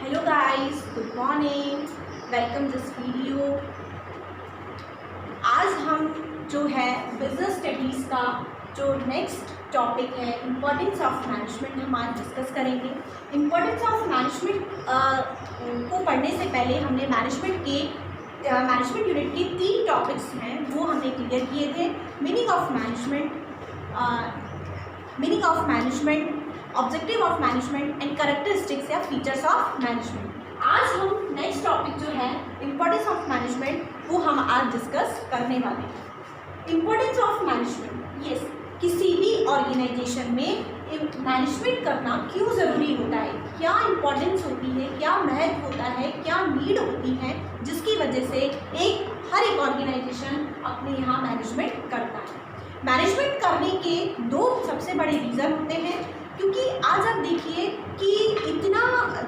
Hello guys, good morning, welcome this video. आज हम जो है बिजनेस स्टडीज़ का जो नेक्स्ट टॉपिक है इम्पोर्टेंस ऑफ मैनेजमेंट हम आज डिस्कस करेंगे। इम्पोर्टेंस ऑफ मैनेजमेंट को पढ़ने से पहले हमने मैनेजमेंट यूनिट के 3 टॉपिक्स हैं वो हमने क्लियर किए थे। Meaning of management, objective of management and characteristics या फीचर्स ऑफ मैनेजमेंट। आज हम नेक्स्ट टॉपिक जो है इम्पोर्टेंस ऑफ मैनेजमेंट वो हम आज डिस्कस करने वाले हैं। इम्पोर्टेंस ऑफ मैनेजमेंट, यस, किसी भी ऑर्गेनाइजेशन में मैनेजमेंट करना क्यों ज़रूरी होता है, क्या इम्पोर्टेंस होती है, क्या महत्व होता है, क्या नीड होती है जिसकी वजह से हर एक ऑर्गेनाइजेशन अपने यहाँ मैनेजमेंट करता है। मैनेजमेंट करने के 2 सबसे बड़े रीज़न होते हैं, क्योंकि आज आप देखिए कि इतना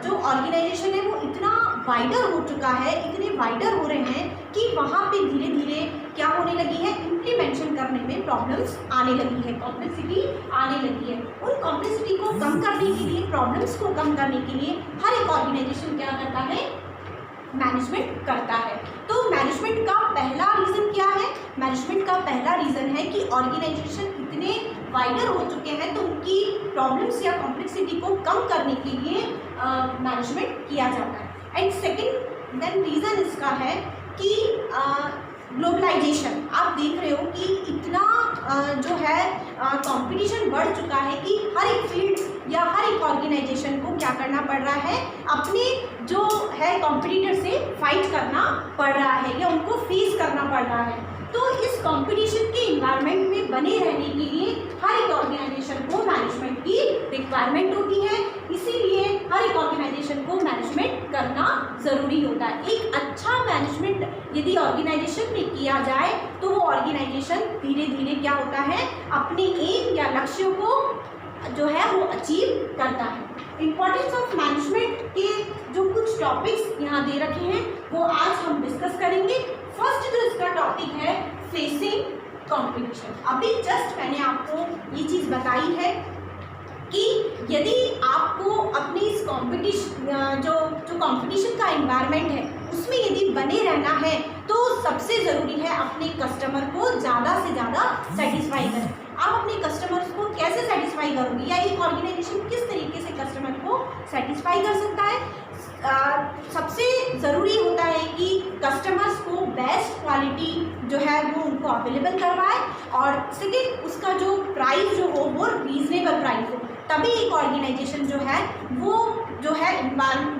जो ऑर्गेनाइजेशन है वो इतना वाइडर हो चुका है, इतने वाइडर हो रहे हैं कि वहाँ पे धीरे धीरे क्या होने लगी है, इम्प्लीमेंटेशन करने में प्रॉब्लम्स आने लगी है, कॉम्प्लेक्सिटी आने लगी है। उन कॉम्प्लेक्सिटी को कम करने के लिए, प्रॉब्लम्स को कम करने के लिए हर एक ऑर्गेनाइजेशन क्या करता है, मैनेजमेंट करता है। तो मैनेजमेंट का पहला रीज़न क्या है? मैनेजमेंट का पहला रीज़न है कि ऑर्गेनाइजेशन इतने वाइडर हो चुके हैं तो उनकी प्रॉब्लम्स या कॉम्प्लेक्सिटी को कम करने के लिए मैनेजमेंट किया जाता है। एंड सेकेंड रीज़न इसका है कि ग्लोबलाइजेशन। आप देख रहे हो कि इतना जो है कंपटीशन बढ़ चुका है कि हर एक फील्ड या हर एक ऑर्गेनाइजेशन को क्या करना पड़ रहा है, अपने जो है कॉम्पिटिटर से फाइट करना पड़ रहा है या उनको फेस करना पड़ रहा है। तो इस कंपटीशन के इन्वायरमेंट में बने रहने के लिए हर एक ऑर्गेनाइजेशन को मैनेजमेंट की रिक्वायरमेंट होती है, इसीलिए हर एक ऑर्गेनाइजेशन को मैनेजमेंट करना ज़रूरी होता है। एक अच्छा मैनेजमेंट यदि ऑर्गेनाइजेशन में किया जाए तो वो ऑर्गेनाइजेशन धीरे धीरे क्या होता है, अपने एम या लक्ष्यों को जो है वो अचीव करता है। इम्पोर्टेंस ऑफ मैनेजमेंट के जो कुछ टॉपिक्स यहाँ दे रखे हैं वो आज हम डिस्कस करेंगे। फर्स्ट जो इसका टॉपिक है फेसिंग कंपटीशन। अभी जस्ट मैंने आपको ये चीज़ बताई है कि यदि आपको अपनी इस कंपटीशन जो कंपटीशन का एनवायरनमेंट है उसमें यदि बने रहना है तो सबसे ज़रूरी है अपने कस्टमर को ज़्यादा से ज़्यादा सेटिस्फाई करें। आप अपने कस्टमर्स को कैसे सेटिस्फाई करोगे या एक ऑर्गेनाइजेशन किस तरीके से कस्टमर को सेटिस्फाई कर सकता है? सबसे ज़रूरी होता है कि कस्टमर्स को बेस्ट क्वालिटी जो है वो उनको अवेलेबल करवाए और सेकेंड उसका जो प्राइस जो हो वो रीज़नेबल प्राइस हो, तभी एक ऑर्गेनाइजेशन जो है वो जो है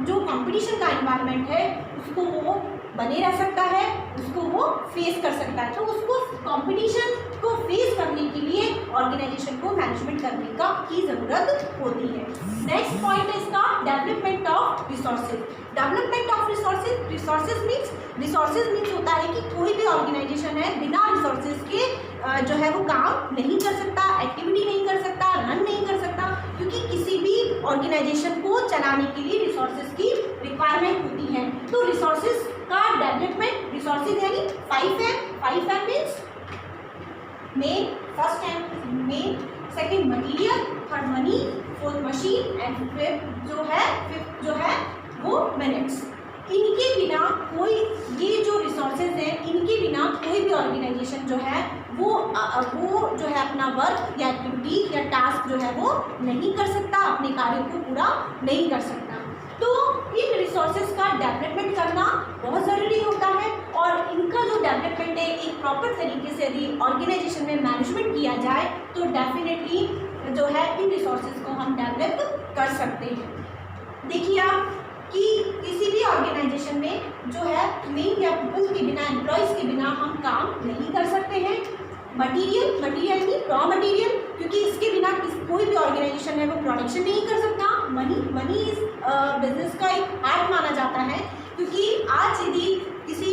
जो कंपटीशन का एनवायरनमेंट है उसको वो बने रह सकता है, उसको वो फेस कर सकता है। तो उसको कंपटीशन को फेस करने के लिए ऑर्गेनाइजेशन को मैनेजमेंट करने की ज़रूरत होती है। नेक्स्ट पॉइंट है इसका development of resources. Development of resources means होता है कि कोई भी ऑर्गेनाइजेशन है बिना रिसोर्सेज के जो है वो काम नहीं कर सकता, एक्टिविटी नहीं कर सकता, रन नहीं कर सकता, क्योंकि किसी भी ऑर्गेनाइजेशन को चलाने के लिए रिसोर्सेज की रिक्वायरमेंट होती है। तो रिसोर्सेज का डेवलपमेंट, रिसोर्सेज यानी 5M मीन्स मेन, फर्स्ट है main, second material, third money, fourth machine and fifth जो है वो मिनट्स। इनके बिना कोई ये जो रिसोर्सेज हैं इनके बिना कोई भी ऑर्गेनाइजेशन जो है वो जो है अपना वर्क या एक्टिविटी या टास्क जो है वो नहीं कर सकता, अपने कार्यों को पूरा नहीं कर सकता। तो इन रिसोर्सेज का डेवलपमेंट करना बहुत ज़रूरी होता है और इनका जो डेवलपमेंट है एक प्रॉपर तरीके से यदि ऑर्गेनाइजेशन में मैनेजमेंट किया जाए तो डेफिनेटली जो है इन रिसोर्सेज को हम डेवलप कर सकते हैं। देखिए आप कि किसी भी ऑर्गेनाइजेशन में जो है मेन या पीपल के बिना, एम्प्लॉयज़ के बिना हम काम नहीं कर सकते हैं। मटीरियल की रॉ मटीरियल, क्योंकि इसके बिना कोई भी ऑर्गेनाइजेशन है वो प्रोडक्शन नहीं कर सकता। मनी इस बिजनेस का एक पार्ट माना जाता है, क्योंकि आज यदि किसी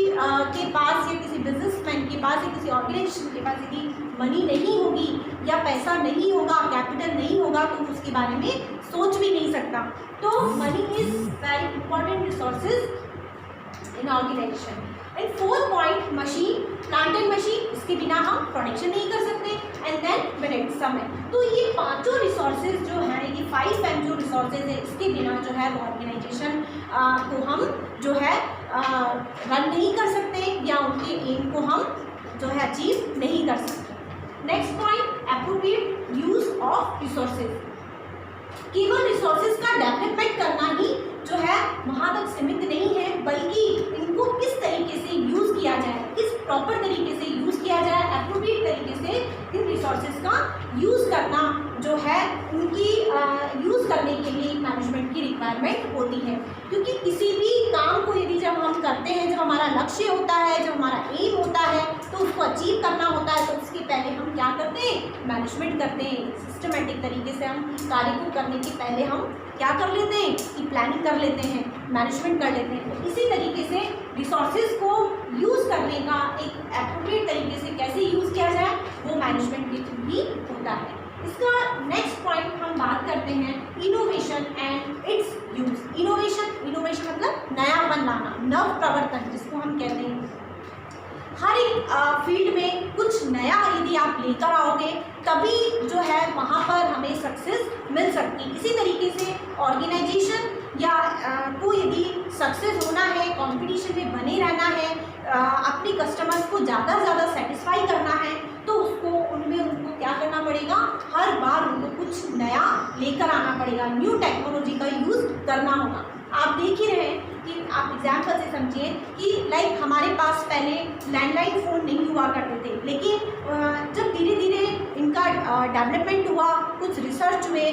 के पास या किसी बिजनेसमैन के पास या किसी ऑर्गेनाइजेशन के पास यदि मनी नहीं होगी या पैसा नहीं होगा, कैपिटल नहीं होगा तो उसके बारे में सोच भी नहीं सकता। तो money is very important resources in organisation. And fourth point machine, plant and machine, इसके बिना हम प्रोडक्शन नहीं कर सकते। एंड देन मिनट, समय। तो ये पांचों रिसोर्सेज जो हैं, ये 5M जो रिसोर्सेज है, इसके बिना जो है वो ऑर्गेनाइजेशन को हम जो है रन नहीं कर सकते या उनके एम को हम जो है अचीव नहीं कर सकते। Next point, appropriate use of resources. केवल रिसोर्सेज का डेवलपमेंट करना ही जो है वहाँ तक सीमित नहीं है, बल्कि इनको किस तरीके से यूज़ किया जाए, किस प्रॉपर तरीके से यूज़ किया जाए, एप्रोप्रिएट तरीके से इन रिसोर्सेज का यूज़ करना जो है उनकी यूज़ करने के लिए मैनेजमेंट की रिक्वायरमेंट होती है। क्योंकि किसी भी काम को यदि जब हम करते हैं, जब हमारा लक्ष्य होता है, जब हमारा एम होता है, तो उसको अचीव करना होता है, तो उसके पहले हम क्या करते हैं, मैनेजमेंट करते हैं। सिस्टमेटिक तरीके से हम कार्य को करने के पहले हम क्या कर लेते हैं कि प्लानिंग कर लेते हैं, मैनेजमेंट कर लेते हैं। तो इसी तरीके से रिसोर्सेज को यूज़ करने का एक एप्रोप्रिएट तरीके से कैसे यूज़ किया जाए वो मैनेजमेंट के थ्रू ही होता है। इसका नेक्स्ट पॉइंट हम बात करते हैं innovation and it's use. Innovation मतलब नयापन लाना, नव प्रवर्तन जिसको हम कहते हैं। हर एक फील्ड में कुछ नया यदि आप लेकर आओगे तभी जो है वहाँ पर हमें सक्सेस मिल सकती है। इसी तरीके से ऑर्गेनाइजेशन या को यदि सक्सेस होना है, कंपटीशन में बने रहना है, अपने कस्टमर्स को ज़्यादा से ज़्यादा सेटिस्फाई करना है, तो उनको क्या करना पड़ेगा, हर बार उनको कुछ नया लेकर आना पड़ेगा, न्यू टेक्नोलॉजी का यूज़ करना होगा। आप देख ही रहे हैं कि आप एग्जाम्पल से समझिए कि लाइक हमारे पास पहले लैंडलाइन फ़ोन नहीं हुआ करते थे, लेकिन जब धीरे धीरे इनका डेवलपमेंट हुआ, कुछ रिसर्च हुए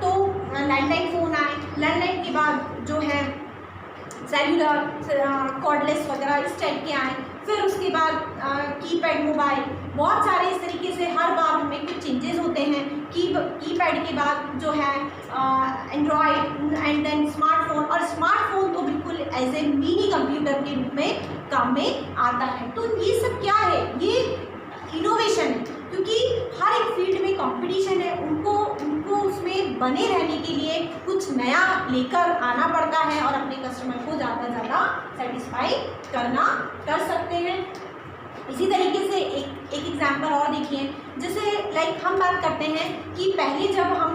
तो लैंडलाइन फ़ोन आए। लैंडलाइन के बाद जो है सेल्यूलर, कॉर्डलेस वगैरह इस टाइप के आए। फिर उसके बाद कीपैड मोबाइल, बहुत सारे इस तरीके से हर बार उनमें कुछ चेंजेस होते हैं। कीपैड के बाद जो है एंड्रॉयड एंड देन स्मार्टफोन, और स्मार्टफोन तो बिल्कुल एज ए मिनी कंप्यूटर के रूप में काम में आता है। तो ये सब क्या है, ये इनोवेशन है, क्योंकि हर एक फील्ड में कंपटीशन है, उनको उसमें बने रहने के लिए कुछ नया लेकर आना पड़ता है और अपने कस्टमर को ज़्यादा से ज़्यादा सेटिस्फाई कर सकते हैं। इसी तरीके से एक एग्जांपल और देखिए, जैसे लाइक हम बात करते हैं कि पहले जब हम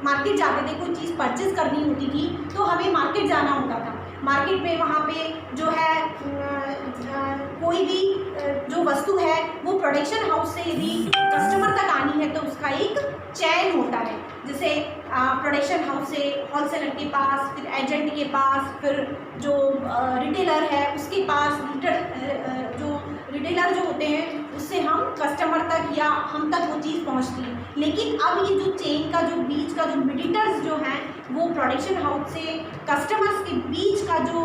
मार्केट जाते थे, कोई चीज़ परचेज करनी होती थी तो हमें मार्केट जाना होता था। मार्केट में वहाँ पे जो है कोई भी जो वस्तु है वो प्रोडक्शन हाउस से यदि कस्टमर तक आनी है तो उसका एक चैन होता है, जैसे प्रोडक्शन हाउस से होलसेलर के पास, फिर एजेंट के पास, फिर जो रिटेलर है उसके पास, जो रिटेलर जो होते हैं उससे हम कस्टमर तक या हम तक वो चीज़ पहुंचती है। लेकिन अब ये जो चेन का जो बीच का जो मिडिएटर्स जो हैं वो प्रोडक्शन हाउस से कस्टमर्स के बीच का जो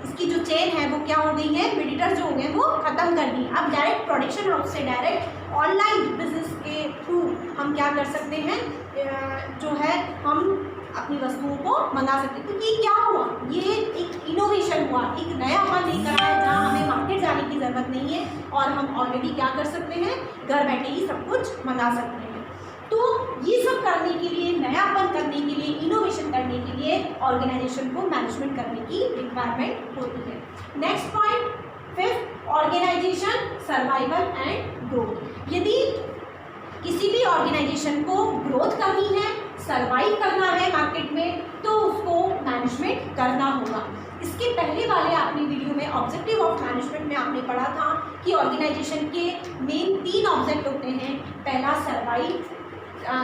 इसकी जो चेन है वो क्या हो गई है, मिडिएटर्स जो हो गए वो ख़त्म कर दी। अब डायरेक्ट प्रोडक्शन हाउस से डायरेक्ट ऑनलाइन बिजनेस के थ्रू हम क्या कर सकते हैं, जो है हम अपनी वस्तुओं को मंगा सकते हैं। क्योंकि क्या हुआ, ये एक इनोवेशन हुआ, एक नयापन लेकर आया जहाँ हमें मार्केट जाने की ज़रूरत नहीं है और हम ऑलरेडी क्या कर सकते हैं, घर बैठे ही सब कुछ मंगा सकते हैं। तो ये सब करने के लिए, नयापन करने के लिए, इनोवेशन करने के लिए ऑर्गेनाइजेशन को मैनेजमेंट करने की रिक्वायरमेंट होती है। Next point, fifth, organisation survival and growth. यदि किसी भी ऑर्गेनाइजेशन को ग्रोथ करनी है, सर्वाइव करना है मार्केट में, तो उसको मैनेजमेंट करना होगा। इसके पहले वाले आपने वीडियो में ऑब्जेक्टिव ऑफ मैनेजमेंट में आपने पढ़ा था कि ऑर्गेनाइजेशन के मेन 3 ऑब्जेक्ट होते हैं। पहला survive,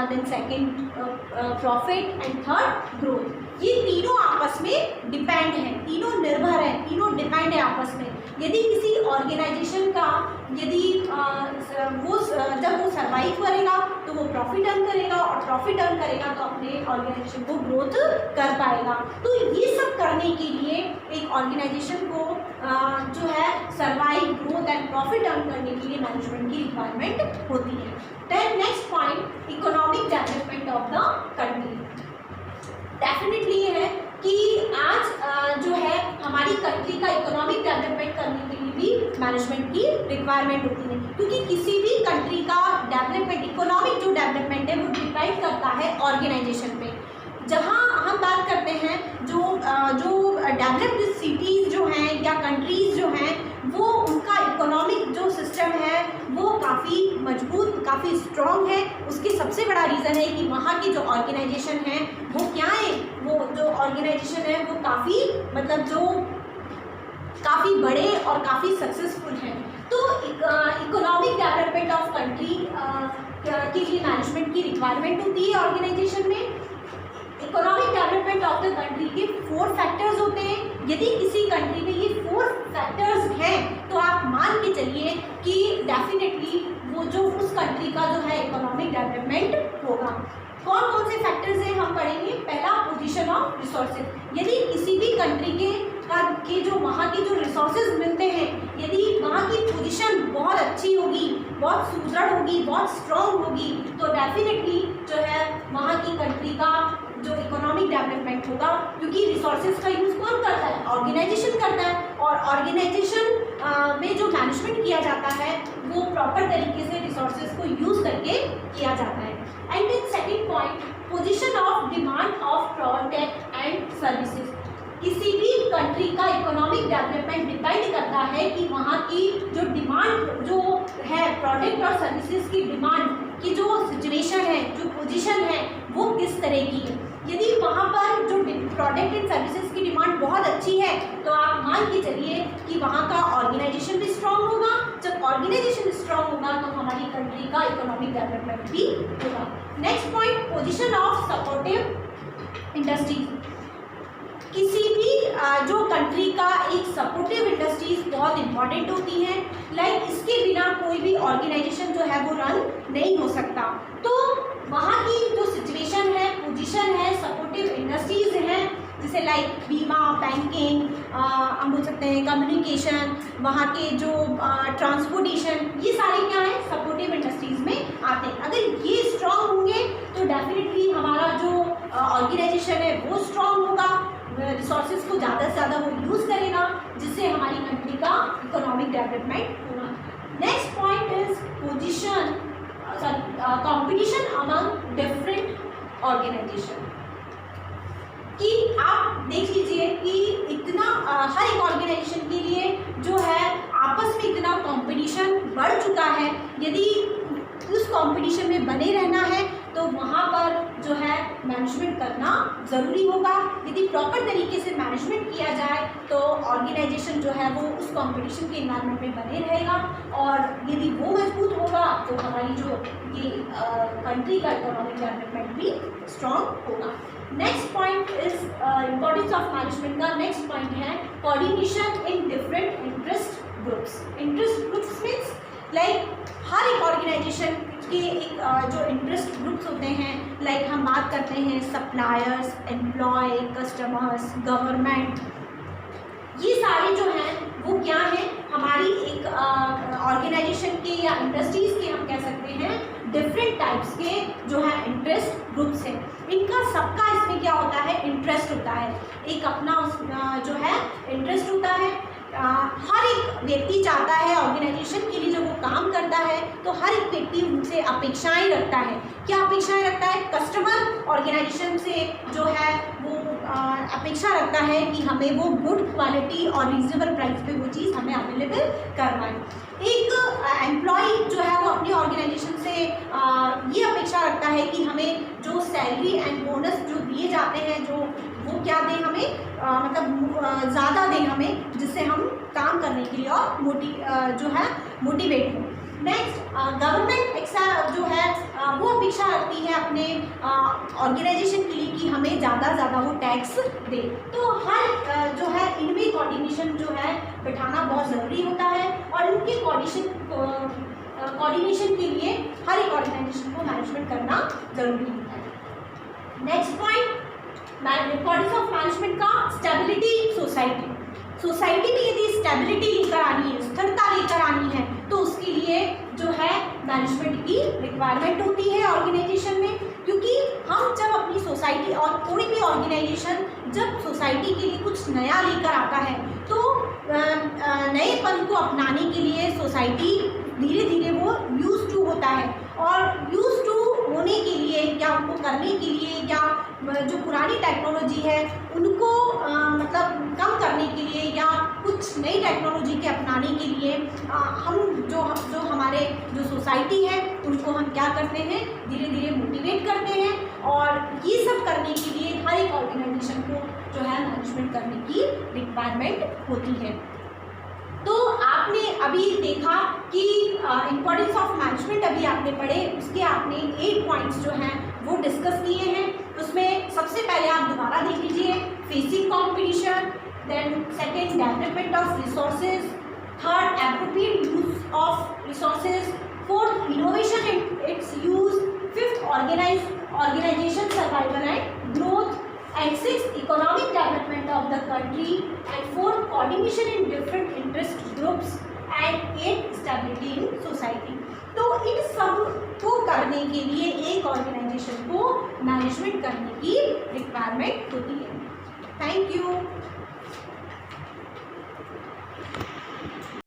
then second profit and third growth. ये तीनों आपस में डिपेंड हैं, तीनों निर्भर हैं, तीनों डिपेंड है आपस में। यदि किसी ऑर्गेनाइजेशन का यदि जब वो सर्वाइव करेगा तो वो प्रॉफिट अर्न करेगा, और प्रॉफिट अर्न करेगा तो अपने ऑर्गेनाइजेशन को ग्रोथ कर पाएगा। तो ये सब करने के लिए एक ऑर्गेनाइजेशन को जो है survive, growth and profit earn करने के लिए मैनेजमेंट की रिक्वायरमेंट होती है। Then next point, economic development of the country. Definitely ये है कि आज जो है हमारी कंट्री का इकोनॉमिक डेवलपमेंट करने के लिए भी मैनेजमेंट की रिक्वायरमेंट होती है, क्योंकि किसी भी कंट्री का डेवलपमेंट, इकोनॉमिक जो डेवलपमेंट है वो डिपेंड करता है ऑर्गेनाइजेशन पे। जहाँ हम बात करते हैं जो डेवलप्ड सिटीज़ जो हैं या कंट्रीज़ जो हैं वो उनका इकोनॉमिक जो सिस्टम है वो काफ़ी मजबूत, काफ़ी स्ट्रॉन्ग है। उसकी सबसे बड़ा रीज़न है कि वहाँ की जो ऑर्गेनाइजेशन है वो क्या है, वो जो ऑर्गेनाइजेशन है वो काफ़ी मतलब जो काफ़ी बड़े और काफ़ी सक्सेसफुल हैं। तो इकोनॉमिक डेवलपमेंट ऑफ कंट्री के लिए मैनेजमेंट की रिक्वायरमेंट होती है ऑर्गेनाइजेशन में। Economic development of the country के 4 फैक्टर्स होते हैं। यदि किसी कंट्री में ये 4 फैक्टर्स हैं तो आप मान के चलिए कि डेफिनेटली वो जो उस कंट्री का जो है इकोनॉमिक डेवलपमेंट होगा। कौन कौन से फैक्टर्स हैं हम पढ़ेंगे। पहला, पोजीशन ऑफ रिसोर्सेज। यदि किसी भी कंट्री के जो वहाँ की जो रिसोर्सेज मिलते हैं, यदि वहाँ की पोजीशन बहुत अच्छी होगी, बहुत सुदृढ़ होगी, बहुत स्ट्रॉन्ग होगी, तो डेफिनेटली जो है वहाँ की कंट्री का जो इकोनॉमिक डेवलपमेंट होगा, क्योंकि रिसोर्सेज का यूज़ कौन करता है, ऑर्गेनाइजेशन करता है, और ऑर्गेनाइजेशन में जो मैनेजमेंट किया जाता है वो प्रॉपर तरीके से रिसोर्सेज को यूज़ करके किया जाता है। And in second point, position of demand of product and services. किसी भी कंट्री का इकोनॉमिक डेवलपमेंट डिपेंड करता है कि वहाँ की जो डिमांड जो है, प्रोडक्ट और सर्विसेज की डिमांड की जो सिचुएशन है, जो पोजीशन है, वो किस तरह की है। यदि वहाँ पर जो प्रोडक्ट एंड सर्विसेज की डिमांड बहुत अच्छी है तो आप मान के चलिए कि वहाँ का ऑर्गेनाइजेशन भी स्ट्रॉन्ग होगा। जब ऑर्गेनाइजेशन स्ट्रॉन्ग होगा तो हमारी कंट्री का इकोनॉमिक डेवलपमेंट भी होगा। Next point, position of supportive industries. किसी भी जो कंट्री का एक सपोर्टिव इंडस्ट्रीज बहुत इंपॉर्टेंट होती हैं। लाइक इसके बिना कोई भी ऑर्गेनाइजेशन जो है वो रन नहीं हो सकता। तो वहाँ की जो सिचुएशन है, पोजीशन है, सपोर्टिव इंडस्ट्रीज हैं, जैसे लाइक बीमा, बैंकिंग, हम बोल सकते हैं कम्युनिकेशन, वहाँ के जो ट्रांसपोर्टेशन, ये सारे क्या है, सपोर्टिव इंडस्ट्रीज में आते हैं। अगर ये स्ट्रॉन्ग होंगे तो डेफिनेटली हमारा जो ऑर्गेनाइजेशन है वो स्ट्रॉन्ग होगा, रिसोर्सेज को ज़्यादा से ज़्यादा वो यूज़ करेगा, जिससे हमारी कंट्री का इकोनॉमिक डेवलपमेंट होगा। Next point is position competition among different organisation. कि आप देख लीजिए कि इतना हर एक ऑर्गेनाइजेशन के लिए जो है आपस में इतना कंपटीशन बढ़ चुका है। यदि उस कंपटीशन में बने रहना है तो वहाँ पर जो है मैनेजमेंट करना ज़रूरी होगा। यदि प्रॉपर तरीके से मैनेजमेंट किया जाए तो ऑर्गेनाइजेशन जो है वो उस कंपटीशन के इन्वायरमेंट में बने रहेगा, और यदि वो मजबूत होगा तो हमारी जो ये कंट्री का इकोनॉमिक डेवलपमेंट भी स्ट्रॉन्ग होगा। Next point is importance of management का नेक्स्ट पॉइंट है coordination in different interest groups. Interest groups means like हर एक ऑर्गेनाइजेशन के एक जो इंटरेस्ट ग्रुप्स होते हैं, लाइक हम बात करते हैं सप्लायर्स, एम्प्लॉय, कस्टमर्स, गवर्नमेंट, ये सारे जो हैं वो क्या हैं, हमारी एक ऑर्गेनाइजेशन के या इंडस्ट्रीज़ के हम कह सकते हैं डिफरेंट टाइप्स के जो है इंटरेस्ट ग्रुप्स हैं। इनका सबका इसमें क्या होता है, इंटरेस्ट होता है, एक अपना जो है इंटरेस्ट होता है। हर एक व्यक्ति चाहता है ऑर्गेनाइजेशन के लिए जब वो काम करता है तो हर एक व्यक्ति उनसे अपेक्षाएं रखता है। क्या अपेक्षाएं रखता है, कस्टमर ऑर्गेनाइजेशन से जो है वो अपेक्षा रखता है कि हमें वो गुड क्वालिटी और रीजनेबल प्राइस पे वो चीज़ हमें अवेलेबल करवाएं। एक एम्प्लॉय जो है वो अपनी ऑर्गेनाइजेशन से ये अपेक्षा रखता है कि हमें जो सैलरी एंड बोनस जो दिए जाते हैं जो वो क्या दें हमें, मतलब ज़्यादा दें हमें, जिससे हम काम करने के लिए और जो है मोटिवेट हों। नेक्स्ट, गवर्नमेंट जो है वो अपेक्षा रखती है अपने ऑर्गेनाइजेशन के लिए कि हमें ज़्यादा वो टैक्स दे। तो हर जो है इनमें कोऑर्डिनेशन जो है बिठाना बहुत ज़रूरी होता है, और इनके कोऑर्डिनेशन के लिए हर एक ऑर्गेनाइजेशन को मैनेजमेंट करना ज़रूरी होता है। Next point, importance of management का स्टेबिलिटी सोसाइटी। सोसाइटी में यदि स्टेबिलिटी लेकर आनी है, स्थिरता लेकर आनी है, तो उसके लिए जो है मैनेजमेंट की रिक्वायरमेंट होती है ऑर्गेनाइजेशन में। क्योंकि हम जब अपनी सोसाइटी और कोई भी ऑर्गेनाइजेशन जब सोसाइटी के लिए कुछ नया लेकर आता है तो नएपन को अपनाने के लिए सोसाइटी धीरे धीरे वो यूज टू होता है, और यूज टू होने के लिए या उनको करने के लिए या जो पुरानी टेक्नोलॉजी है उनको मतलब कम करने के लिए या कुछ नई टेक्नोलॉजी के अपनाने के लिए हम जो हमारे जो सोसाइटी है उनको हम क्या करते हैं, धीरे धीरे मोटिवेट करते हैं। और ये सब करने के लिए हर एक ऑर्गेनाइजेशन को जो है मैनेजमेंट करने की रिक्वायरमेंट होती है। तो आपने अभी देखा कि इम्पोर्टेंस ऑफ मैनेजमेंट अभी आपने पढ़े, उसके आपने 8 पॉइंट्स जो हैं वो डिस्कस किए हैं। उसमें सबसे पहले आप दोबारा देख लीजिए, facing competition, then second development of resources, third appropriate use of resources, fourth innovation in its use, fifth organisation survival and growth, and sixth economic development of the country, and fourth coordination in different interest groups, and eighth stability in society। तो इन सब को करने के लिए एक organisation को management करने की रिक्वायरमेंट होती है। Thank you.